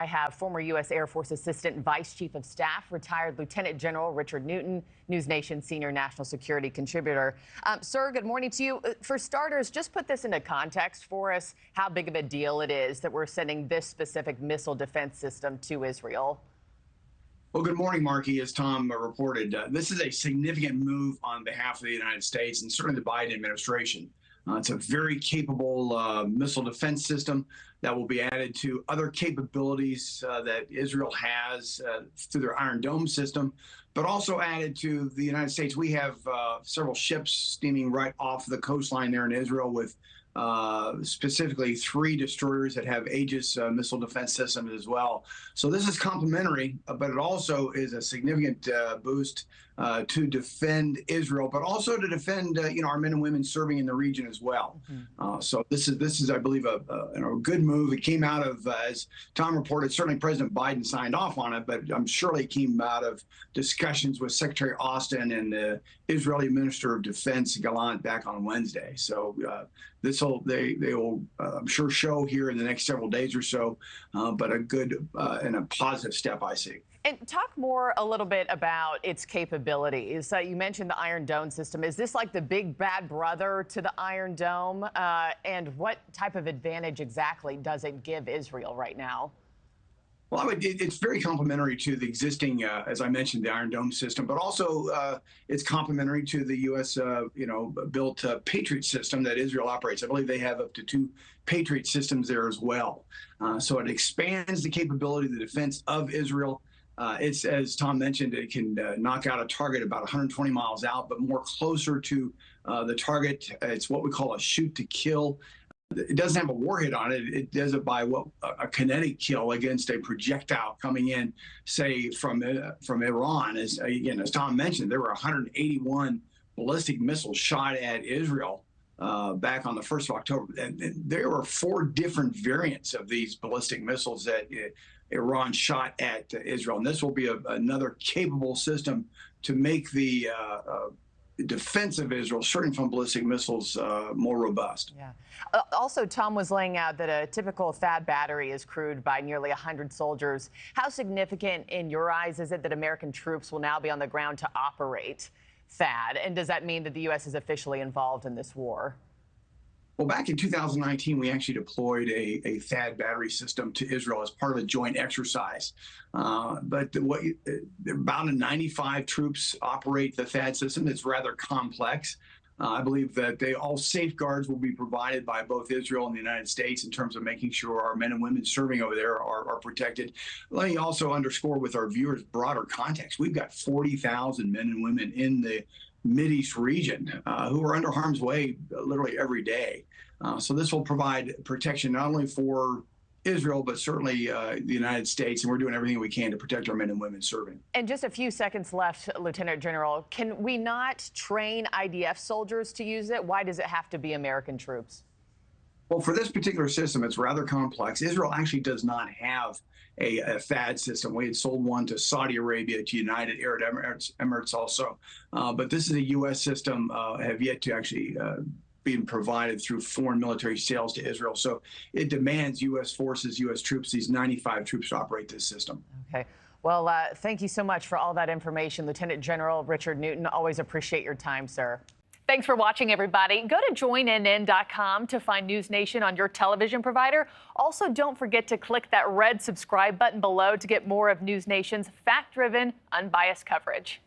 I have former U.S. Air Force Assistant Vice Chief of Staff, retired Lieutenant General Richard Newton, NewsNation senior national security contributor. Sir, good morning to you. For starters, just put this into context for us, how big of a deal it is that we're sending this specific missile defense system to Israel. Well, good morning, Markie. As Tom reported, this is a significant move on behalf of the United States and certainly the Biden administration. It's a very capable missile defense system that will be added to other capabilities that Israel has through their Iron Dome system, but also added to the United States. We have several ships steaming right off the coastline there in Israel with specifically 3 destroyers that have Aegis missile defense systems as well. So this is complementary, but it also is a significant boost to defend Israel, but also to defend our men and women serving in the region as well. So this is I believe a good move. It came out of, as Tom reported, certainly President Biden signed off on it, but I'm surely it came out of discussions with Secretary Austin and the Israeli Minister of Defense Gallant back on Wednesday. So they will I'm sure show here in the next several days or so, but a good and a positive step, I see. And talk more a little bit about its capabilities. You mentioned the Iron Dome system. Is this like the big bad brother to the Iron Dome? And what type of advantage exactly does it give Israel right now? Well, it's very complementary to the existing, as I mentioned, the Iron Dome system, but also it's complementary to the U.S. Built Patriot system that Israel operates. I believe they have up to 2 Patriot systems there as well. So it expands the capability of the defense of Israel. It's, as Tom mentioned, it can knock out a target about 120 miles out, but more closer to the target. It's what we call a shoot to kill. It doesn't have a warhead on it. It does it by a kinetic kill against a projectile coming in, say, from Iran. As Tom mentioned, there were 181 ballistic missiles shot at Israel back on the 1st of October. And there were 4 different variants of these ballistic missiles that Iran shot at Israel. And this will be another capable system to make the defense of Israel, certainly from ballistic missiles, more robust. Yeah. Also, Tom was laying out that a typical THAAD battery is crewed by nearly 100 soldiers. How significant, in your eyes, is it that American troops will now be on the ground to operate THAAD? And does that mean that the U.S. is officially involved in this war? Well, back in 2019, we actually deployed a THAAD battery system to Israel as part of a joint exercise. But about 95 troops operate the THAAD system. It's rather complex. I believe that all safeguards will be provided by both Israel and the United States in terms of making sure our men and women serving over there are protected. Let me also underscore with our viewers broader context. We've got 40,000 men and women in the Mideast region who are under harm's way literally every day. So this will provide protection not only for Israel, but certainly the United States, and we're doing everything we can to protect our men and women serving. And just a few seconds left, Lieutenant General. Can we not train IDF soldiers to use it? Why does it have to be American troops? Well, for this particular system, it's rather complex. Israel actually does not have a THAAD system. We had sold one to Saudi Arabia, to United Arab Emirates also. But this is a U.S. system, have yet to actually being provided through foreign military sales to Israel. So it demands U.S. forces, U.S. troops, these 95 troops to operate this system. Okay. Well, thank you so much for all that information, Lieutenant General Richard Newton. Always appreciate your time, sir. Thanks for watching, everybody. Go to joinnn.com to find NewsNation on your television provider. Also, don't forget to click that red subscribe button below to get more of NewsNation's fact-driven, unbiased coverage.